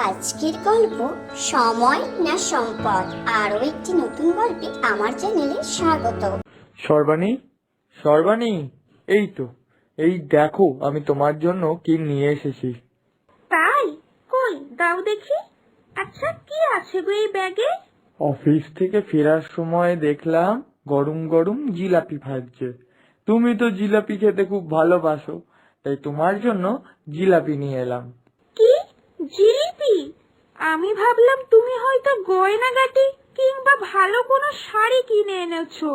আজকের গল্প সময় না সম্পদ। আরো একটি নতুন গল্পে আমার চ্যানেলে স্বাগত। সর্বাণী, সর্বাণী, এই তো, এই দেখো আমি তোমার জন্য কি নিয়ে এসেছি। তাই? কই দাও দেখি। আচ্ছা, কি আছে গো এই ব্যাগে? অফিস থেকে ফেরার সময় দেখলাম গরম গরম জিলাপি ভাজছে। তুমি তো জিলাপি খেতে খুব ভালোবাসো, তাই তোমার জন্য জিলাপি নিয়ে এলাম। কি, জিলিপি? আমি ভাবলাম তুমি হয়তো গয়নাগাটি কিংবা ভালো কোনো শাড়ি কিনে এনেছো।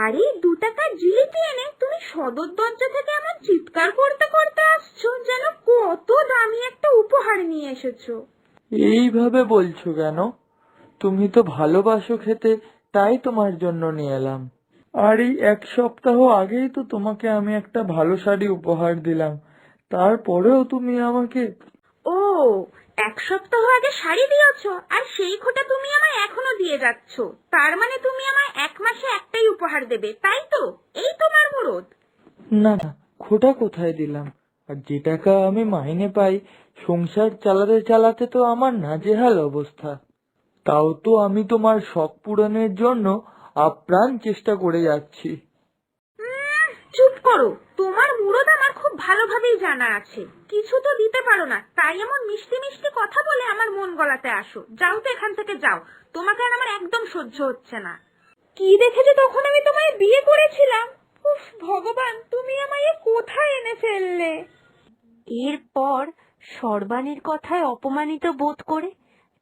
আরে 2 টাকার জিলিপি এনে তুমি সদর দরজা থেকে আমার চিৎকার করতে করতে আসছো যেন কত দামি একটা উপহার নিয়ে এসেছো। এইভাবে বলছো কেন? তুমি তো ভালোবাসো খেতে, তাই তোমার জন্য নিয়ে এলাম। আর এই 1 সপ্তাহ আগেই তো তোমাকে আমি একটা ভালো শাড়ি উপহার দিলাম, তারপরেও তুমি আমাকে... ও, 1 সপ্তাহ আগে শাড়ি দিয়েছো আর সেই খোটা তুমি আমায় এখনো দিয়ে যাচ্ছ। তার মানে তুমি আমায় 1 মাসে একটাই উপহার দেবে, তাই তো? এই তোমার মুরদ? না না, খোটা কোথায় দিলাম? আর যে টাকা আমি মাইনে পাই, সংসার চালাতে চালাতে তো আমার নাজেহাল অবস্থা। তাও তো আমি তোমার শখ পূরণের জন্য আপ্রাণ চেষ্টা করে যাচ্ছি। চুপ করো, তোমার মুরদ আমার খুব ভালোভাবেই জানা আছে। কিছু তো দিতে পারো না, তাই এমন মিষ্টি মিষ্টি কথা বলে আমার মন গলাতে আসো। যাও তো এখান থেকে, যাও। তোমাকে আর আমার একদম সহ্য হচ্ছে না। কি দেখেছো তখন আমি তোমায় বিয়ে করেছিলাম? উফ ভগবান, তুমি আমায় কোথায় এনে ফেললে? এরপর সর্বাণীর কথায় অপমানিত বোধ করে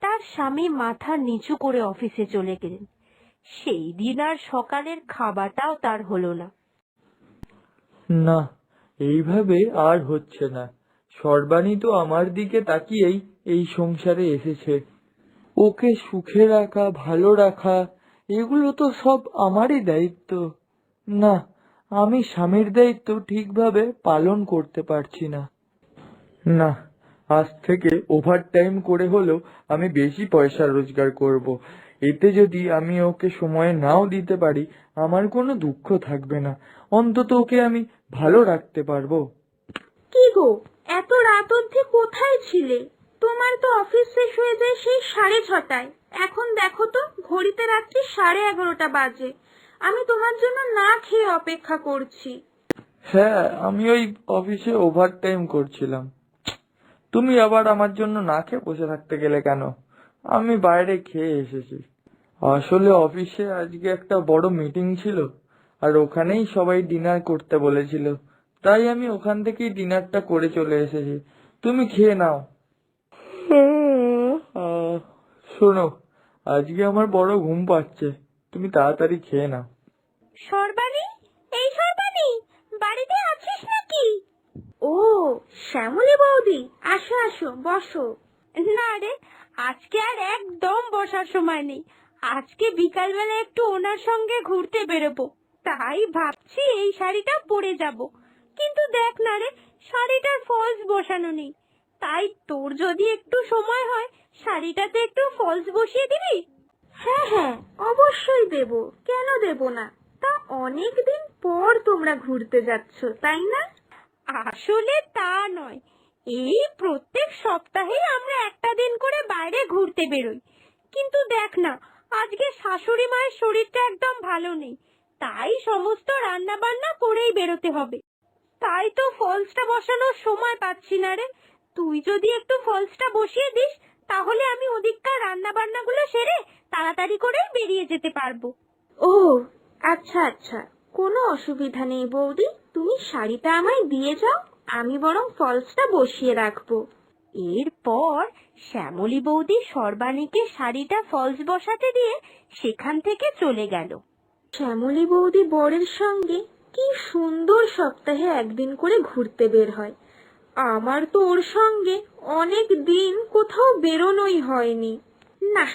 তার স্বামী মাথা নিচু করে অফিসে চলে গেলেন। সেই দিন আর সকালের খাবারটাও তার হলো না। না, এইভাবে আর হচ্ছে না। সর্বাণী তো আমার দিকে তাকিয়েই এই সংসারে এসেছে। ওকে সুখে রাখা, ভালো রাখা, এগুলো তো সব আমারই দায়িত্ব। না, আমি স্বামীর দায়িত্ব ঠিকভাবে পালন করতে পারছি না। না, আজ থেকে ওভারটাইম করে হলেও আমি বেশি পয়সা রোজগার করব। এতে যদি আমি ওকে সময় নাও দিতে পারি, আমার কোনো দুঃখ থাকবে না। অন্তত ওকে আমি ভালো রাখতে পারবো। কি গো, এত রাত অবধি কোথায় ছিলে? তোমার তো অফিস শেষ হয়ে যায় সেই 6:30টায়। এখন দেখো তো, ঘড়িতে রাত্রি 11:30 বাজে। আমি তোমার জন্য না খেয়ে অপেক্ষা করছি। হ্যাঁ, আমি ওই অফিসে ওভারটাইম করছিলাম। তুমি আবার আমার জন্য না খেয়ে বসে থাকতে গেলে কেন? আমি বাইরে খেয়ে এসেছি। আসলে অফিসে আজকে একটা বড় মিটিং ছিল, আর ওখানেই সবাই ডিনার করতে বলেছিল, তাই আমি ওখান থেকেই ডিনারটা করে চলে এসেছি। তুমি খেয়ে নাও। আহ, শোনো, আজকে আমার বড় ঘুম পাচ্ছে, তুমি তাড়াতাড়ি খেয়ে নাও। সর্বাণী, এই সর্বাণী, বাড়িতে আছিস নাকি? ও, শ্যামলী বৌদি, আসো আসো, বসো। না রে, আজকে আর একদম বসার সময় নেই। আজকে বিকালবেলা একটু ওনার সঙ্গে ঘুরতে বেরোবো, তাই ভাবছি এই শাড়িটা পরে যাব। কিন্তু দেখ না রে, শাড়িটার ফলস বসানো নেই। তাই তোর যদি একটু সময় হয়, শাড়িটাতে একটু ফলস বসিয়ে দিবি? হ্যাঁ হ্যাঁ, অবশ্যই দেব, কেন দেব না। তা অনেকদিন পর তোমরা ঘুরতে যাচ্ছ, তাই না? আসলে তা নয়, এই প্রত্যেক সপ্তাহে আমরা একটা দিন করে বাইরে ঘুরতে বেরোই। কিন্তু দেখ না, আজকে শাশুড়ি মায়ের শরীরটা একদম ভালো নেই, তাই সমস্ত রান্না বান্না করেই বেরোতে হবে। তাই তো ফলসটা বসানোর সময় পাচ্ছি না রে। তুই যদি একটু ফলসটা বসিয়ে দিস, তাহলে আমি ওদিককার রান্না বান্নাগুলো সেরে তাড়াতাড়ি করে বেরিয়ে যেতে পারবো। ও আচ্ছা আচ্ছা, কোনো অসুবিধা নেই বৌদি, তুমি শাড়িটা আমায় দিয়ে যাও, আমি বরং ফলসটা বসিয়ে রাখবো। এরপর শ্যামলী বৌদি সর্বাণীকে শাড়িটা ফলস বসাতে দিয়ে সেখান থেকে চলে গেল। শ্যামলী বৌদি বরের সঙ্গে কি সুন্দর সপ্তাহে একদিন করে ঘুরতে বের হয়। আমার তো ওর সঙ্গে অনেক দিন কোথাও বেরোনোই হয়নি। না,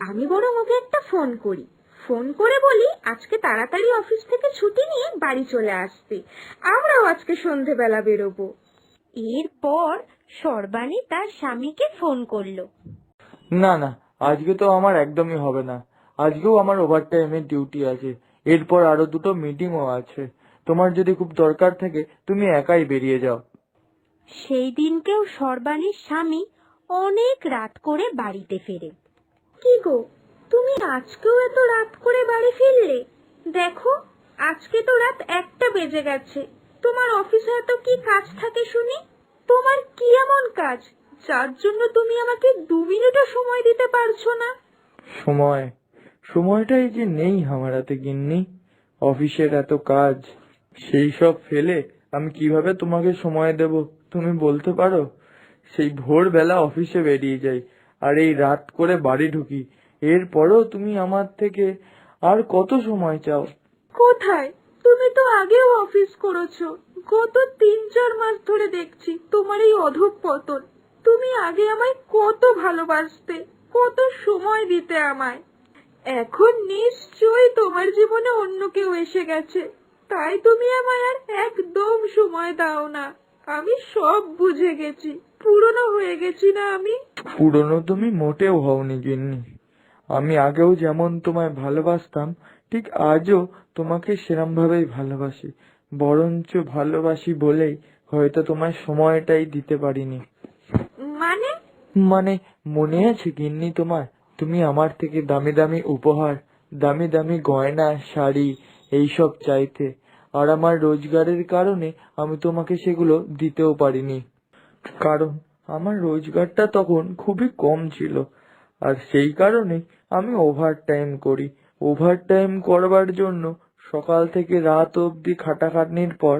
আমি বরং ওকে একটা ফোন করি। ফোন করে বলি আজকে তাড়াতাড়ি অফিস থেকে ছুটি নিয়ে বাড়ি চলে আসতে, আমরাও আজকে সন্ধেবেলা বেরোবো। এরপর সর্বাণী তার স্বামীকে ফোন করলো। না না, আজকে তো আমার একদমই হবে না। আজকেও আমার ওভারটাইমের ডিউটি আছে, এরপর আরো 2টো মিটিংও আছে। তোমার যদি খুব দরকার থাকে তুমি একাই বেরিয়ে যাও। সেই দিনকেও সর্বাণীর স্বামী অনেক রাত করে বাড়িতে ফেরে। কি গো, তুমি আজকেও এত রাত করে বাড়ি ফিরলে? দেখো, আজকে তো রাত 1টা বেজে গেছে। তোমার অফিসে এত কি কাজ থাকে শুনি? তোমার কি এমন কাজ যার জন্য তুমি আমাকে 2 মিনিটও সময় দিতে পারছো না? সময়টাই যে নেই আমার হাতে গিন্নি। অফিসের এত কাজ, সেই সব ফেলে আমি কিভাবে তোমাকে সময় দেব তুমি বলতে পারো? সেই ভোরবেলা অফিসে বেরিয়ে যাই আর এই রাত করে বাড়ি ঢুকি, এরপরও তুমি আমার থেকে আর কত সময় চাও? কোথায়? তুমি তো আগেও অফিস করেছো। গত 3-4 মাস ধরে দেখছি তোমার এই অধঃপতন। তুমি আগে আমায় কত ভালোবাসতে, কত সময় দিতে আমায়। এখন নিশ্চয়ই তোমার জীবনে অন্য কেউ এসে গেছে, তাই তুমি আমায় আর একদম সময় দাও না। আমি সব বুঝে গেছি, পুরনো হয়ে গেছি না আমি? পুরনো তুমি মোটেও হওনি গিন্নি। আমি আগেও যেমন তোমায় ভালোবাসতাম, ঠিক আজও তোমাকে সেরম ভাবেই ভালোবাসি। বরঞ্চ ভালোবাসি বলেই হয়তো তোমায় সময়টাই দিতে পারিনি। মানে? মানে মনে আছে গিন্নি তোমার? তুমি আমার থেকে দামি দামি উপহার, দামি দামি গয়না, শাড়ি এইসব চাইতে, আর আমার রোজগারের কারণে আমি তোমাকে সেগুলো দিতেও পারিনি। কারণ আমার রোজগারটা তখন খুবই কম ছিল, আর সেই কারণে আমি ওভারটাইম করি। ওভারটাইম করবার জন্য সকাল থেকে রাত অবধি খাটাখাটনির পর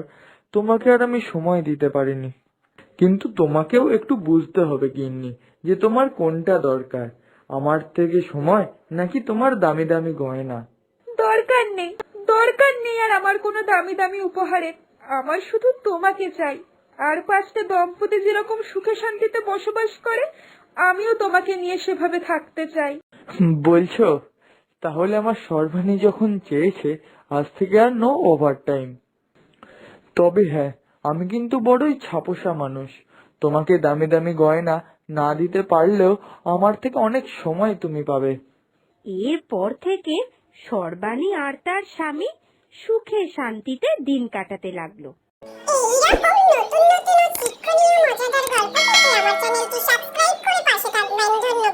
তোমাকে আর আমি সময় দিতে পারিনি। কিন্তু তোমাকেও একটু বুঝতে হবে গিন্নি, যে তোমার কোনটা দরকার, আমার থেকে সময় নাকি তোমার দামি দামি গয়না। দরকার নেই, দরকার নেই আর আমার কোনো দামি দামি উপহারের। আমার শুধু তোমাকে চাই। আর 5টা দম্পতি যেরকম সুখে শান্তিতে বসবাস করে, আমিও তোমাকে নিয়ে সেভাবে থাকতে চাই। বলছো? তাহলে আমার সর্বাণী যখন চেয়েছে, আজ থেকে আর নো ওভারটাইম। তবে হ্যাঁ, আমি কিন্তু বড়ই ছাপোষা মানুষ। তোমাকে দামি দামি গয়না না দিতে পারলেও আমার থেকে অনেক সময় তুমি পাবে। এরপর থেকে সর্বাণী আর তার স্বামী সুখে শান্তিতে দিন কাটাতে লাগলো। এইরকম নতুন নতুন শিক্ষণীয় মজাদার গল্প পেতে আমার চ্যানেলটি সাবস্ক্রাইব করে পাশে থাকবেন। ধন্যবাদ।